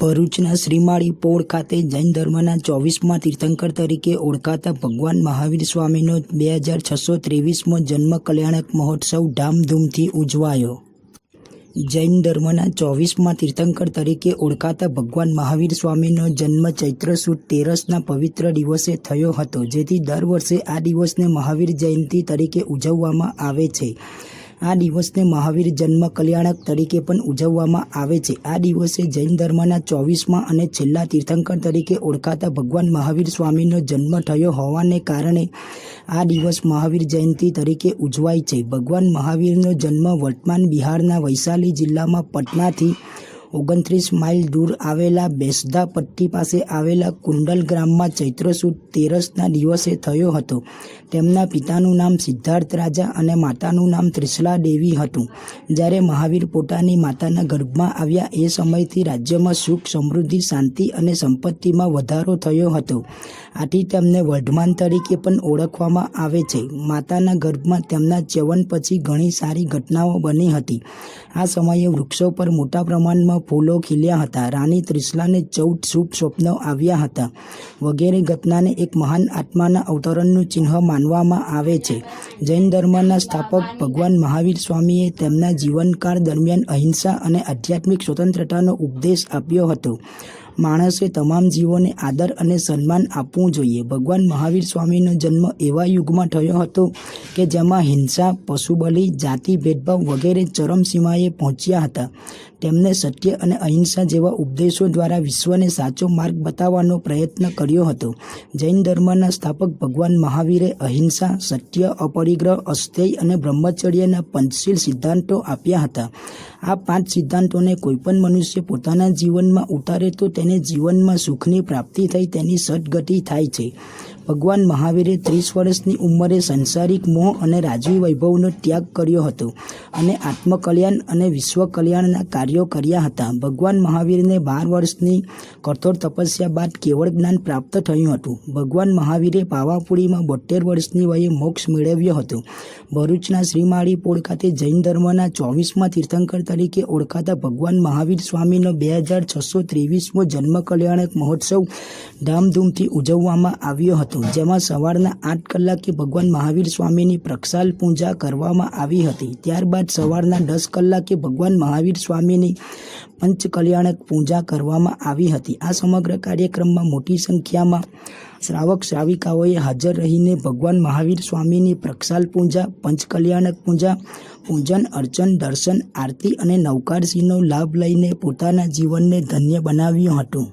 ભરૂચના શ્રીમાળી પોળ ખાતે જૈન ધર્મના 24મા તીર્થંકર તરીકે ઓળખાતા ભગવાન મહાવીર સ્વામીનો 2623મો જન્મ કલ્યાણક મહોત્સવ ધામધૂમથી ઉજવાયો। જૈન ધર્મના 24મા તીર્થંકર તરીકે ઓળખાતા ભગવાન મહાવીર સ્વામીનો જન્મ ચૈત્ર સુદ 13ના પવિત્ર દિવસે થયો હતો, જેથી દર વર્ષે આ દિવસને મહાવીર જયંતિ તરીકે ઉજવવામાં આવે છે। આ દિવસને મહાવીર જન્મ કલ્યાણક તરીકે પણ ઉજવવામાં આવે છે। આ દિવસે જૈન ધર્મના 24મા અને છેલ્લા તીર્થંકર તરીકે ઓળખાતા ભગવાન મહાવીર સ્વામીનો જન્મ થયો હોવાને કારણે આ દિવસ મહાવીર જયંતિ તરીકે ઉજવાય છે। ભગવાન મહાવીરનો જન્મ વર્તમાન બિહારના વૈશાલી જિલ્લામાં પટનાથી 29 માઇલ દૂર આવેલા બેસદા પટ્ટી પાસે આવેલા કુંડલ ગામમાં ચૈત્ર સુદ 13ના દિવસે થયો હતો। તેમના પિતાનું નામ સિદ્ધાર્થ રાજા અને માતાનું નામ ત્રિશલા દેવી હતું। જ્યારે મહાવીર પોતાની માતાના ગર્ભમાં આવ્યા એ સમયથી રાજ્યમાં સુખ, સમૃદ્ધિ, શાંતિ અને સંપત્તિમાં વધારો થયો હતો। આથી તેમને વર્ધમાન તરીકે પણ ઓળખવામાં આવે છે। માતાના ગર્ભમાં તેમના ચ્યવન પછી ઘણી સારી ઘટનાઓ બની હતી। આ સમયે વૃક્ષો પર મોટા પ્રમાણમાં ફૂલો ખીલ્યા હતા। રાણી ત્રિશલાને 14 શુભ સ્વપ્નો આવ્યા હતા વગેરે ઘટનાને એક મહાન આત્માના અવતરણનું ચિહ્ન માનવામાં આવે છે। જૈન ધર્મના સ્થાપક ભગવાન મહાવીર સ્વામીએ તેમના જીવનકાળ દરમિયાન અહિંસા અને આધ્યાત્મિક સ્વતંત્રતાનો ઉપદેશ આપ્યો હતો। માણસે તમામ જીવોને આદર અને સન્માન આપવું જોઈએ। ભગવાન મહાવીર સ્વામીનો જન્મ એવા યુગમાં થયો હતો કે જેમાં હિંસા, પશુબલિ, જાતિ ભેદભાવ વગેરે ચરમસીમાએ પહોંચ્યા હતા। તેમણે સત્ય અને અહિંસા જેવા ઉપદેશો દ્વારા વિશ્વને સાચો માર્ગ બતાવવાનો પ્રયત્ન કર્યો હતો। જૈન ધર્મના સ્થાપક ભગવાન મહાવીરે અહિંસા, સત્ય, અપરિગ્રહ, અસ્થેય અને બ્રહ્મચર્યના પંચશીલ સિદ્ધાંતો આપ્યા હતા। આ 5 સિદ્ધાંતોને કોઈપણ મનુષ્ય પોતાના જીવનમાં ઉતારે તો તેને જીવનમાં સુખની પ્રાપ્તિ થઈ તેની સદગતિ થાય છે। ભગવાન મહાવીરે 30 વર્ષની ઉંમરે સંસારિક મોહ અને રાજવી વૈભવનો ત્યાગ કર્યો હતો અને આત્મકલ્યાણ અને વિશ્વ કલ્યાણના કાર્યો કર્યા હતા। ભગવાન મહાવીરને 12 વર્ષની કઠોર તપસ્યા બાદ કેવળ જ્ઞાન પ્રાપ્ત થયું હતું। ભગવાન મહાવીરે પાવાપુરીમાં 72 વર્ષની વયે મોક્ષ મેળવ્યો હતો। ભરૂચના શ્રીમાળી પોળ ખાતે જૈન ધર્મના 24મા તીર્થંકર તરીકે ઓળખાતા ભગવાન મહાવીર સ્વામીનો 2623મો જન્મ કલ્યાણક મહોત્સવ ધામધૂમથી ઉજવવામાં આવ્યો હતો, જેમાં સવારના 8 કલાકે ભગવાન મહાવીર સ્વામીની પ્રક્ષાલ પૂજા કરવામાં આવી હતી। ત્યારબાદ સવારના 10 કલાકે ભગવાન મહાવીર સ્વામીની પંચકલ્યાણક પૂજા કરવામાં આવી હતી। આ સમગ્ર કાર્યક્રમમાં મોટી સંખ્યામાં શ્રાવક શ્રાવિકાઓએ હાજર રહીને ભગવાન મહાવીર સ્વામીની પ્રક્ષાલ પૂજા, પંચકલ્યાણક પૂજા, પૂજન અર્ચન, દર્શન, આરતી અને નવકારસીનો લાભ લઈને પોતાના જીવનને ધન્ય બનાવ્યું હતું।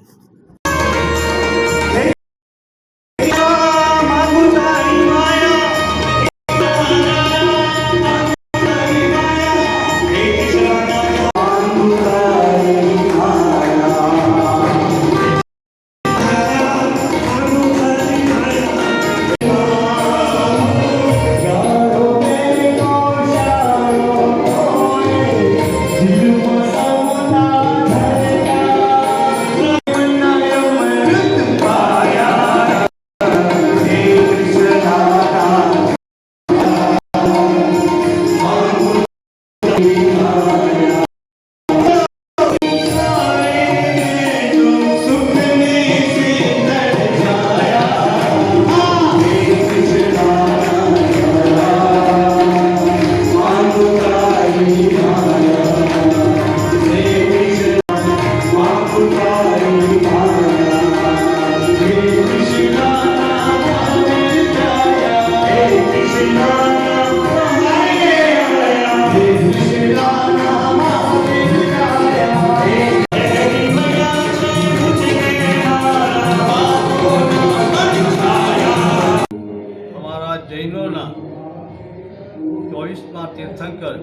જૈનોના 24મા તીર્થંકર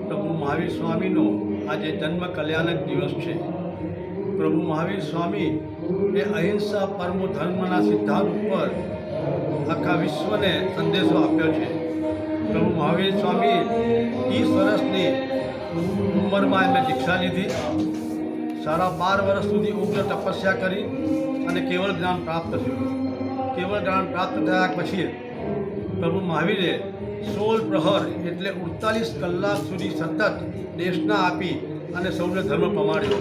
પ્રભુ મહાવીર સ્વામીનો આજે જન્મ કલ્યાણક દિવસ છે। પ્રભુ મહાવીર સ્વામી એ અહિંસા પરમો ધર્મના સિદ્ધાંત ઉપર આખા વિશ્વને સંદેશો આપ્યો છે। પ્રભુ મહાવીર સ્વામી 30 વર્ષની ઉંમરમાં એમને દીક્ષા લીધી। 12.5 વર્ષ સુધી ઉગ્ર તપસ્યા કરી અને કેવળ જ્ઞાન પ્રાપ્ત થયું। કેવળ જ્ઞાન પ્રાપ્ત થયા પછી પ્રભુ મહાવીરે 16 પ્રહર એટલે 48 કલાક સુધી સતત દેશના આપી અને સૌને ધર્મ પમાડ્યો।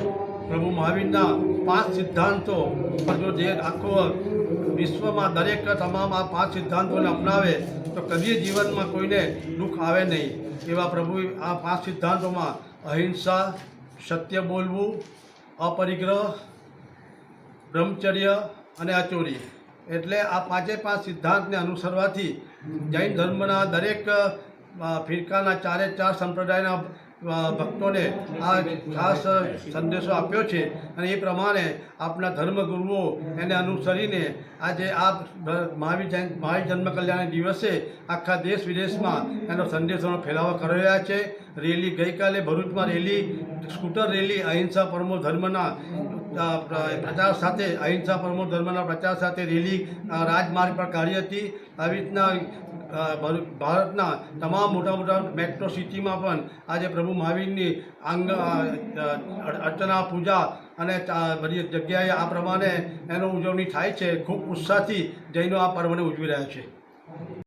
પ્રભુ મહાવીરના 5 સિદ્ધાંતો પર જો જે આખો વિશ્વમાં દરેક તમામ આ 5 સિદ્ધાંતોને અપનાવે તો કદી જીવનમાં કોઈને દુઃખ આવે નહીં. એવા પ્રભુ આ 5 સિદ્ધાંતોમાં અહિંસા, સત્ય બોલવું, અપરિગ્રહ, બ્રહ્મચર્ય અને અચોરી, એટલે આ 5 સિદ્ધાંતને અનુસરવાથી જૈન ધર્મના દરેક ફિરકાના 4 સંપ્રદાયના ભક્તોને આ ખાસ સંદેશો આપ્યો છે. અને એ પ્રમાણે આપણા ધર્મગુરુઓ એને અનુસરીને આજે આ મહાવીર જન્મ કલ્યાણ દિવસે આખા દેશ વિદેશમાં એનો સંદેશોનો ફેલાવો કરી રહ્યા છે. રેલી ગઈકાલે ભરૂચમાં રેલી, સ્કૂટર રેલી અહિંસા પરમો ધર્મના પ્રચાર સાથે, અહિંસા પરમો ધર્મના પ્રચાર સાથે રેલી રાજમાર્ગ પર કાઢી હતી. આવી રીતના ભારતના તમામ મોટા મેટ્રો સિટીમાં પણ આજે પ્રભુ મહાવીરની અર્ચના, પૂજા અને બધી જગ્યાએ આ પ્રમાણે એનો ઉજવણી થાય છે. ખૂબ ઉત્સાહથી જૈનો આ પર્વને ઉજવી રહ્યા છે.